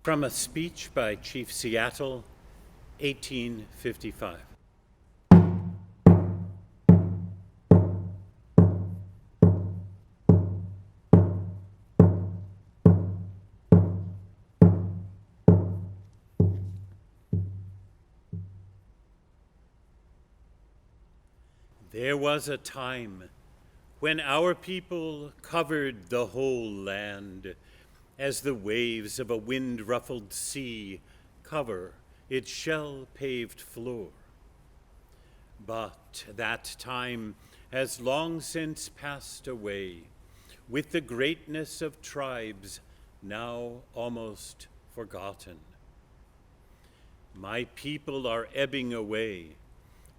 From a speech by Chief Seattle, 1855. There was a time when our people covered the whole land as the waves of a wind-ruffled sea cover its shell-paved floor. But that time has long since passed away, with the greatness of tribes now almost forgotten. My people are ebbing away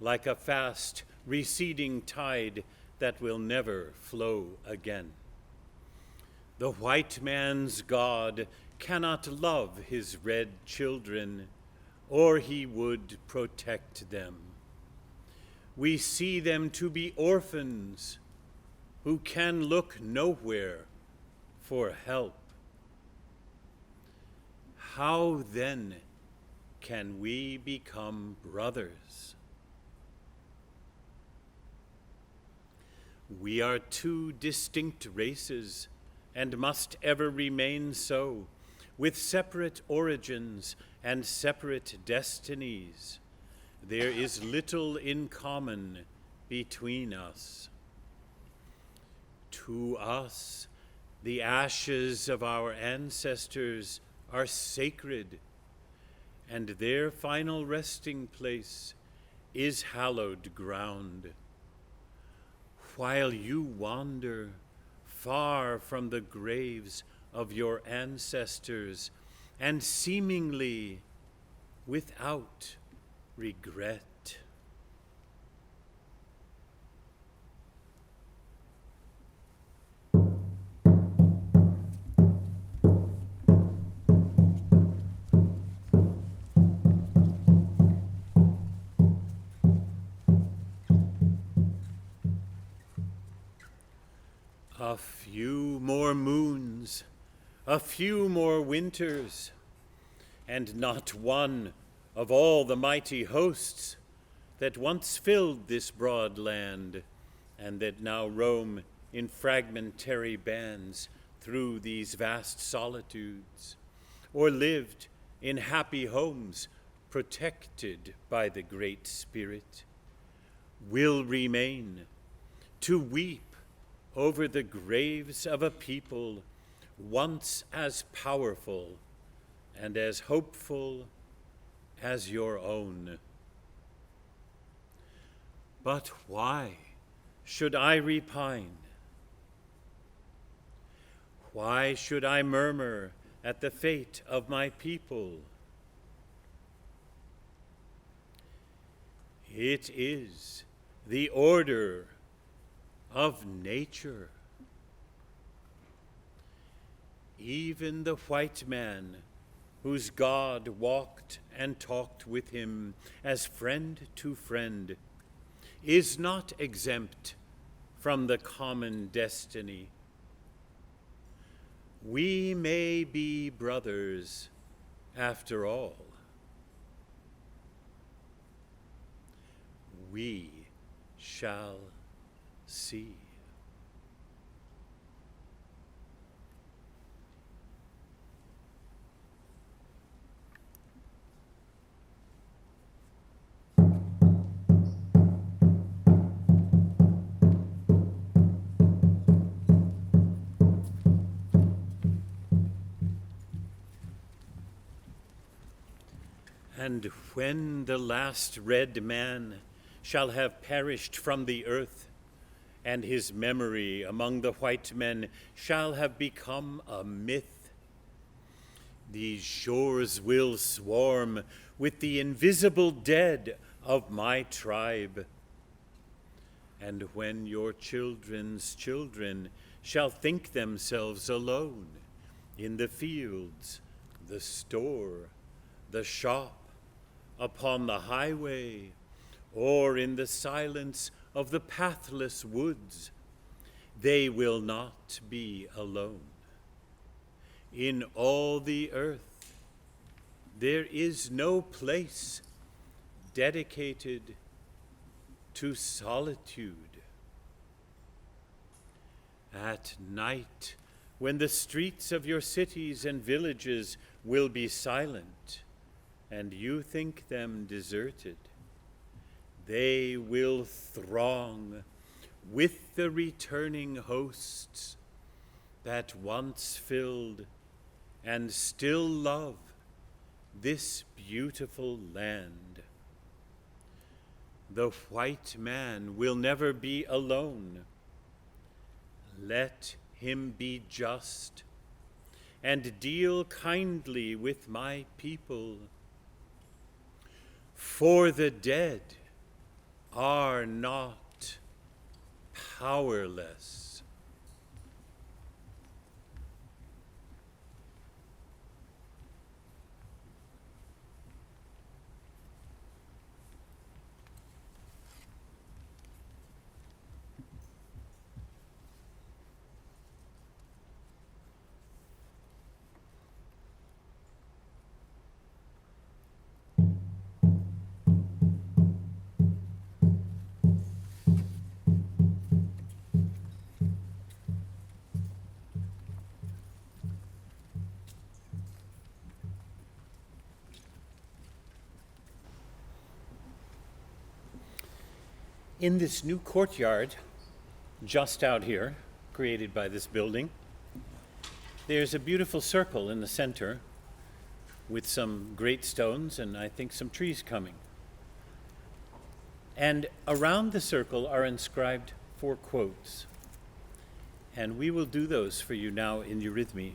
like a fast, receding tide that will never flow again. The white man's God cannot love his red children, or he would protect them. We see them to be orphans who can look nowhere for help. How then can we become brothers? We are two distinct races, and must ever remain so, with separate origins and separate destinies. There is little in common between us. To us, the ashes of our ancestors are sacred, and their final resting place is hallowed ground. While you wander far from the graves of your ancestors and seemingly without regret. A few more moons, a few more winters, and not one of all the mighty hosts that once filled this broad land and that now roam in fragmentary bands through these vast solitudes, or lived in happy homes protected by the Great Spirit, will remain to weep over the graves of a people once as powerful and as hopeful as your own. But why should I repine? Why should I murmur at the fate of my people? It is the order of nature. Even the white man, whose God walked and talked with him as friend to friend, is not exempt from the common destiny. We may be brothers after all. We shall see. And when the last red man shall have perished from the earth, and his memory among the white men shall have become a myth, these shores will swarm with the invisible dead of my tribe. And when your children's children shall think themselves alone in the fields, the store, the shop, upon the highway, or in the silence of the pathless woods, they will not be alone. In all the earth There is no place dedicated to solitude. At night, when the streets of your cities and villages will be silent, and you think them deserted, they will throng with the returning hosts that once filled and still love this beautiful land. The white man will never be alone. Let him be just and deal kindly with my people. For the dead are not powerless. In this new courtyard, just out here, created by this building, there's a beautiful circle in the center with some great stones and I think some trees coming. And around the circle are inscribed 4 quotes. And we will do those for you now in Eurythmy.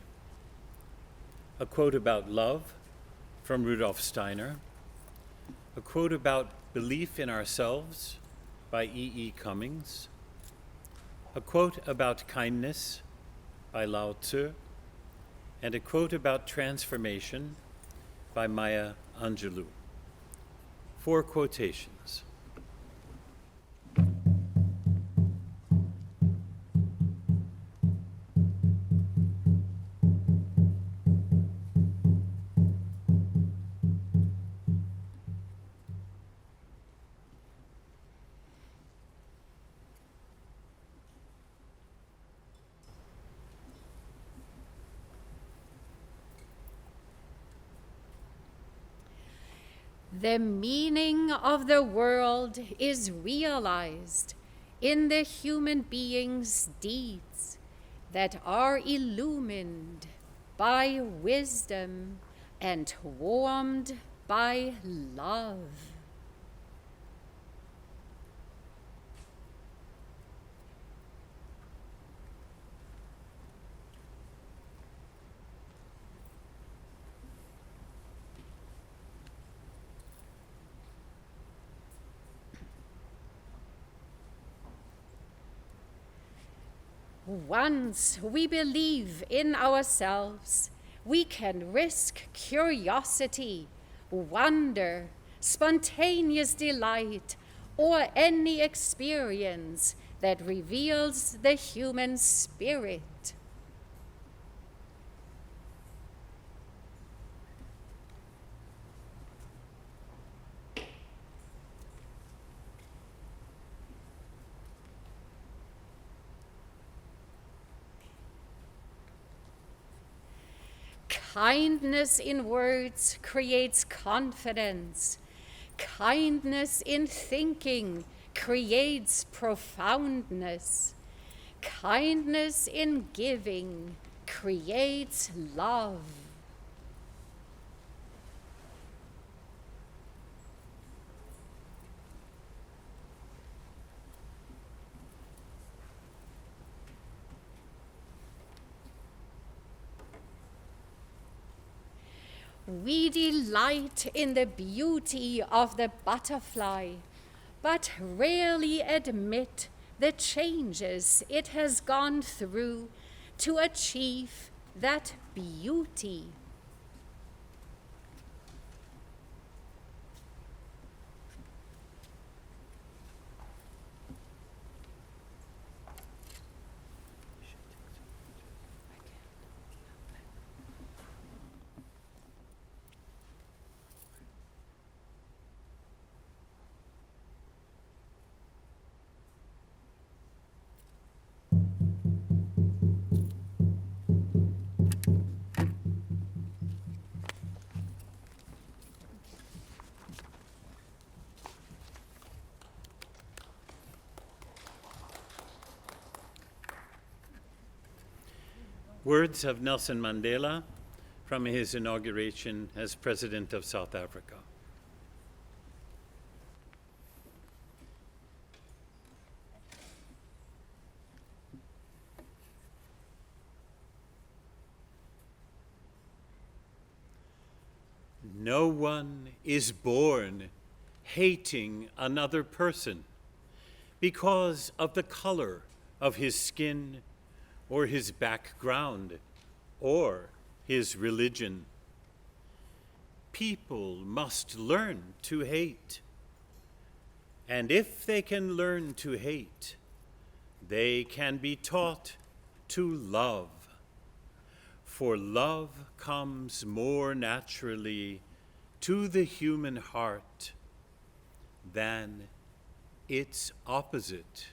A quote about love from Rudolf Steiner. A quote about belief in ourselves by E.E. Cummings. A quote about kindness by Lao Tzu. And a quote about transformation by Maya Angelou. 4 quotations. The meaning of the world is realized in the human being's deeds that are illumined by wisdom and warmed by love. Once we believe in ourselves, we can risk curiosity, wonder, spontaneous delight, or any experience that reveals the human spirit. Kindness in words creates confidence. Kindness in thinking creates profoundness. Kindness in giving creates love. We delight in the beauty of the butterfly, but rarely admit the changes it has gone through to achieve that beauty. Words of Nelson Mandela from his inauguration as President of South Africa. No one is born hating another person because of the color of his skin or his background or his religion. People must learn to hate. And if they can learn to hate, they can be taught to love. For love comes more naturally to the human heart than its opposite.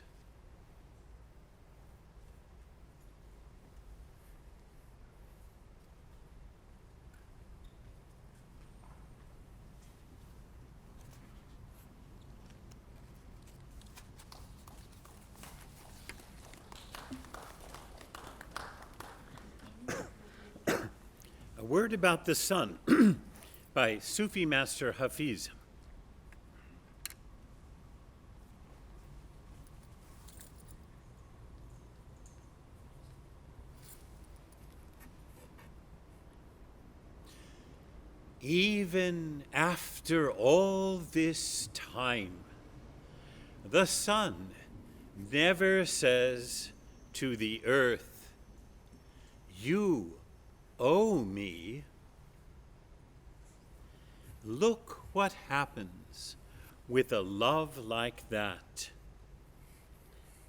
A Word About the Sun by Sufi master Hafiz. Even after all this time, the sun never says to the earth, "You owe me." Look what happens with a love like that.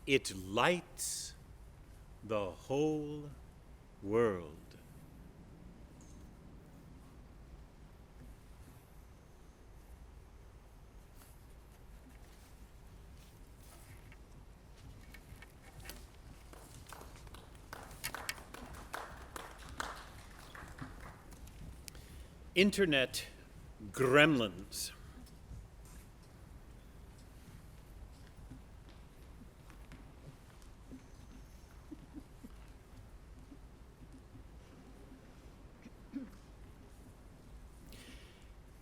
It lights the whole world. Internet gremlins.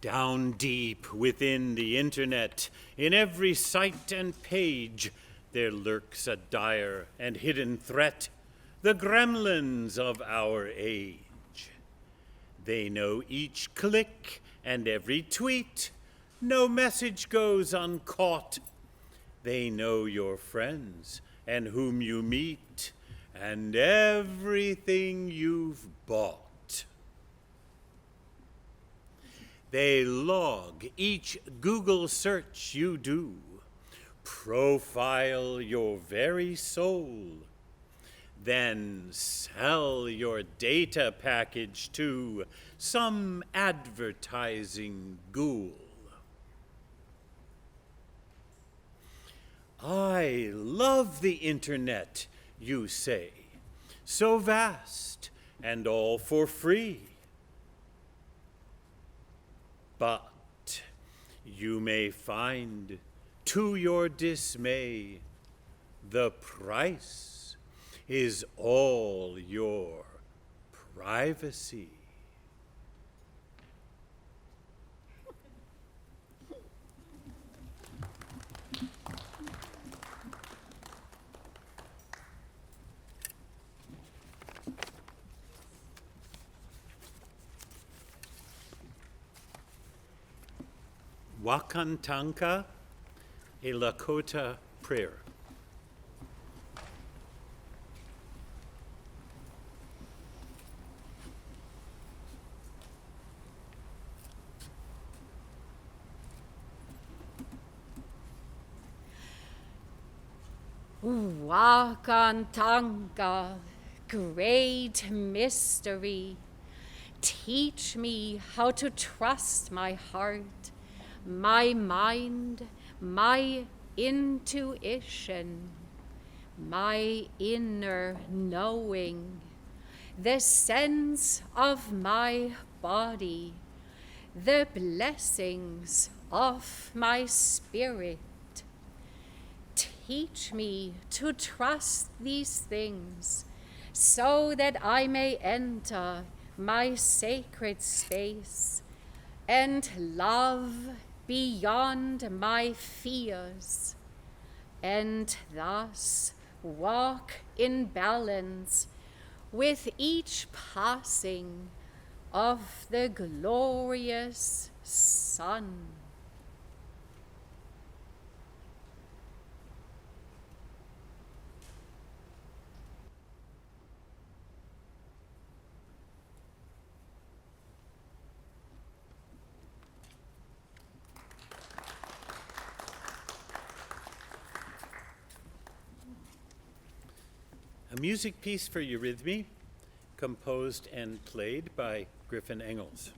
Down deep within the internet, in every site and page, there lurks a dire and hidden threat, the gremlins of our age. They know each click and every tweet. No message goes uncaught. They know your friends and whom you meet and everything you've bought. They log each Google search you do, profile your very soul, then sell your data package to some advertising ghoul. I love the internet, you say, so vast and all for free. But you may find, to your dismay, the price is all your privacy. Wakantanka, a Lakota prayer. Wakantanka, great mystery, teach me how to trust my heart, my mind, my intuition, my inner knowing, the sense of my body, the blessings of my spirit. Teach me to trust these things so that I may enter my sacred space and love beyond my fears, and thus walk in balance with each passing of the glorious sun. A music piece for Eurythmy, composed and played by Griffin Engels.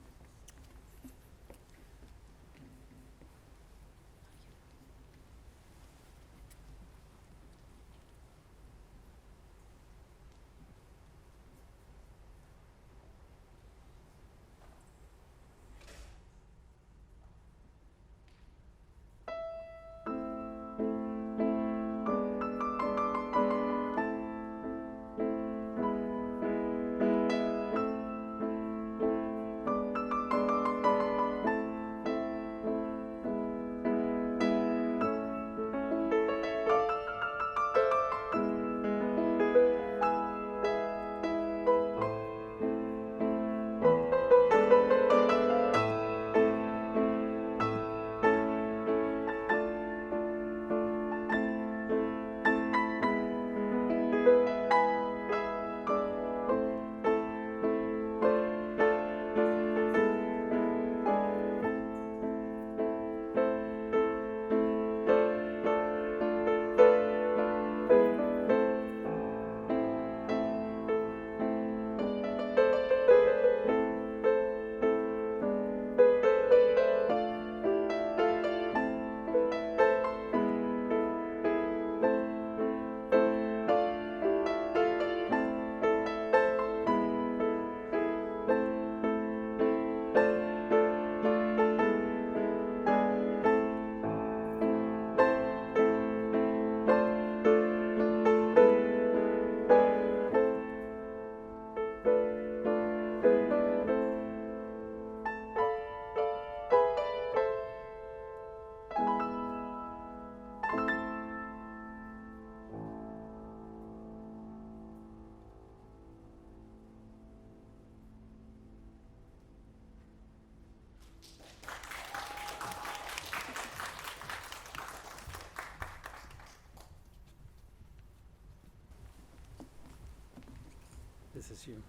This is you.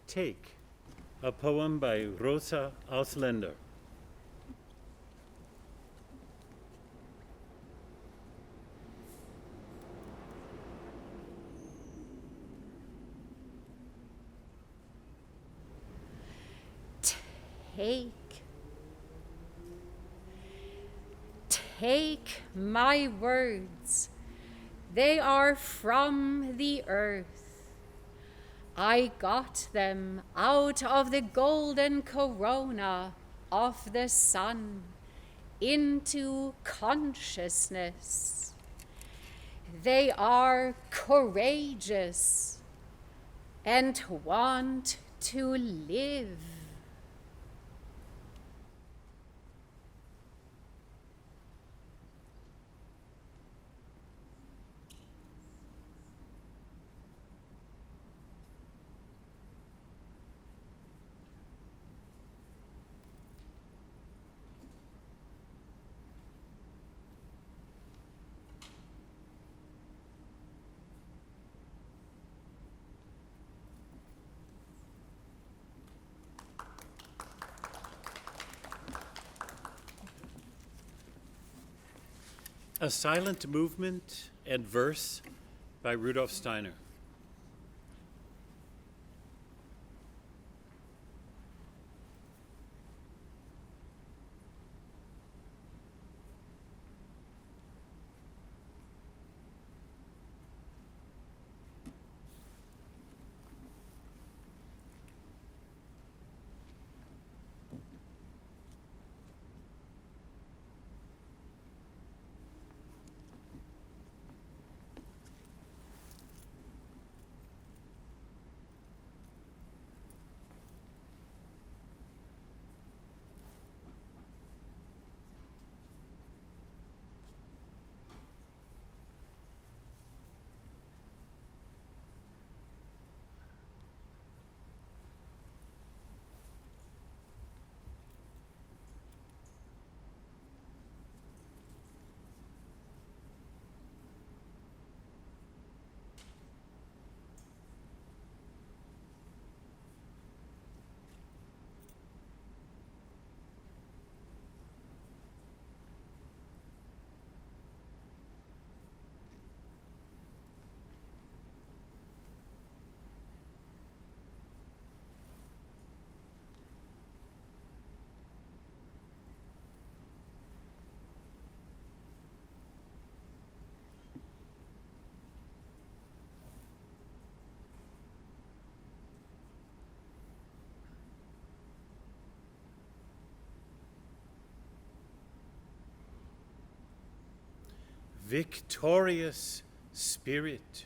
Take, a poem by Rosa, Auslander. Take my words, they are from the earth. I got them out of the golden corona of the sun into consciousness. They are courageous and want to live. A Silent Movement and Verse by Rudolf Steiner. victorious spirit,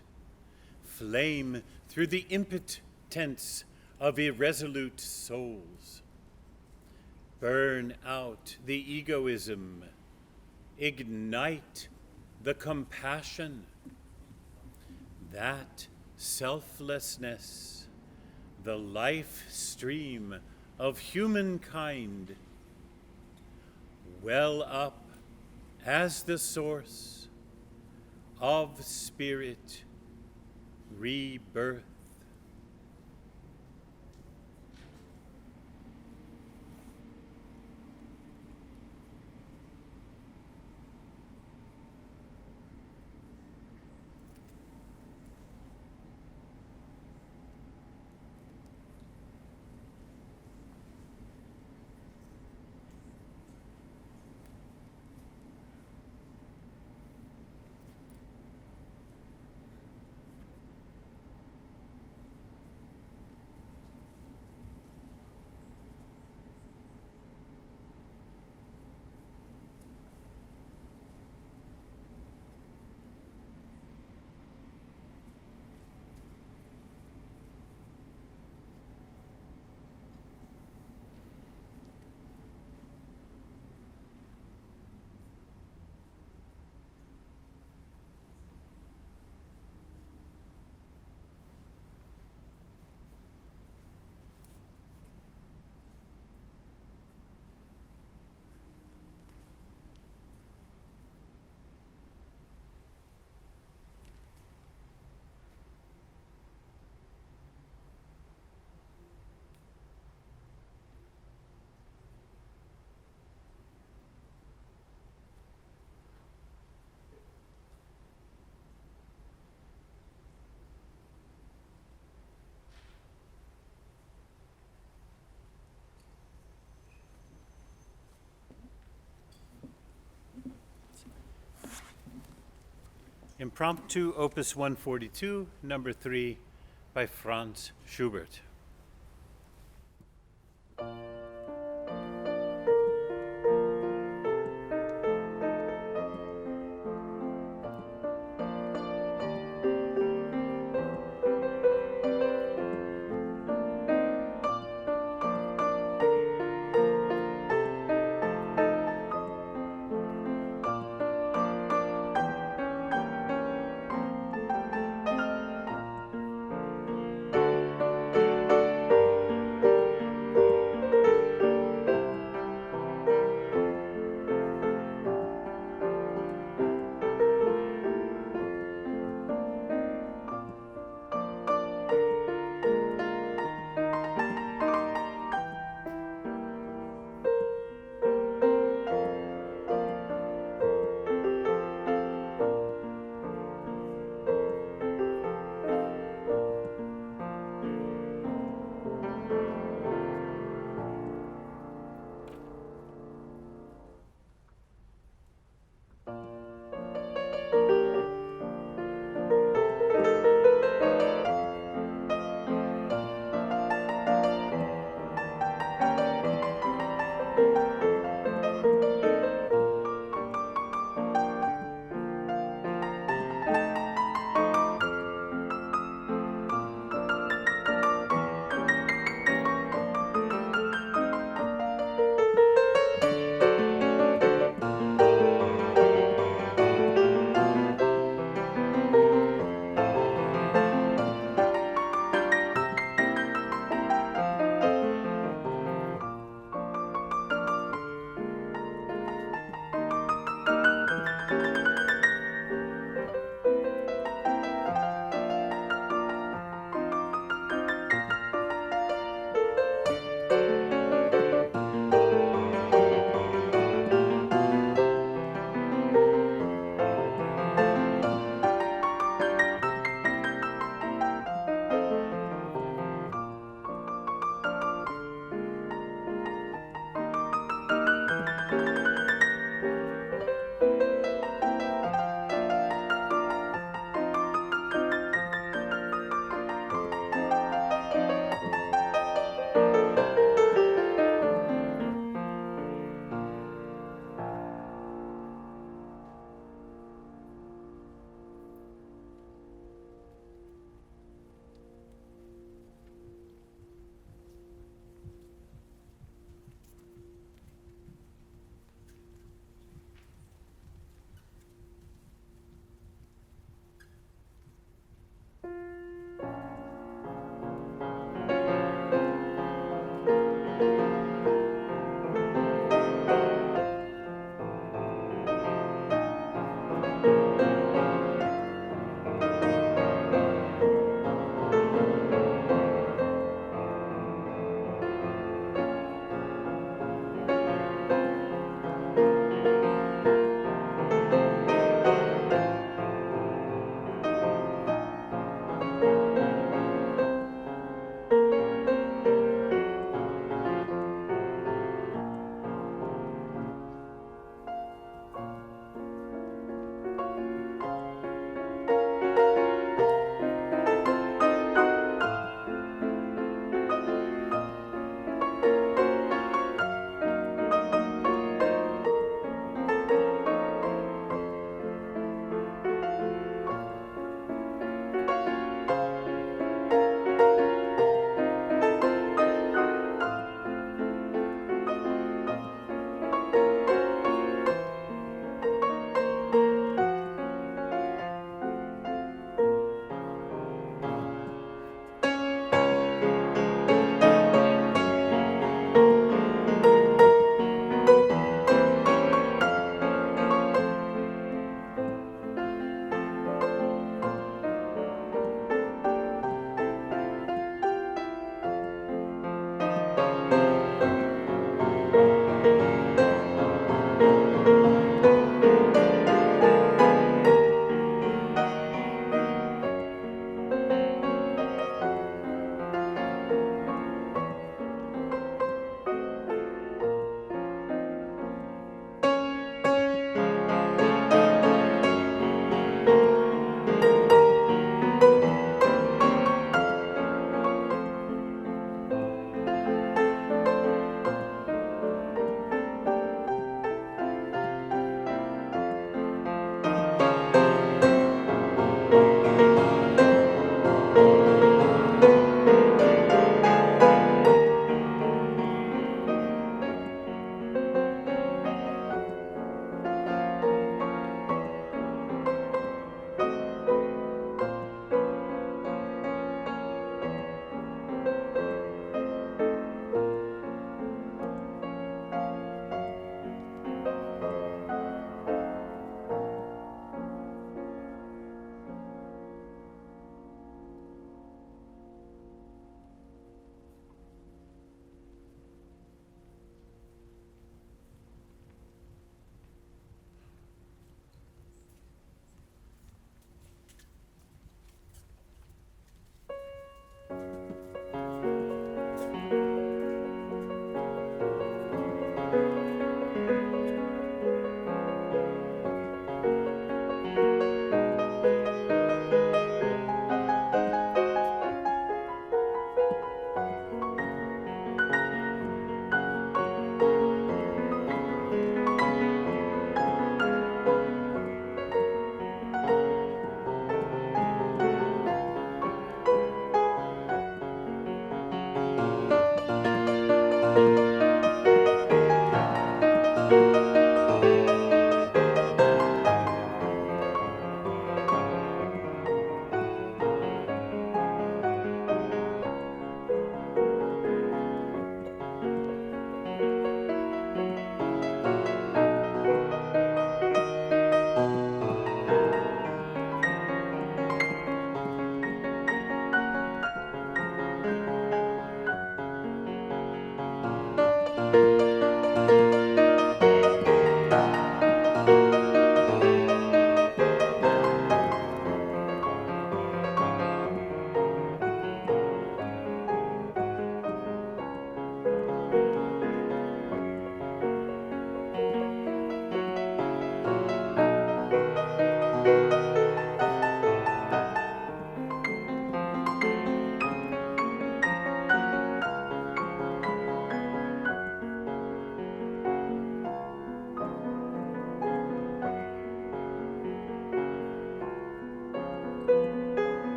flame through the impotence of irresolute souls. Burn out the egoism, ignite the compassion, that selflessness, the life stream of humankind, well up as the source of spirit rebirth. Impromptu, Opus 142, number 3, by Franz Schubert.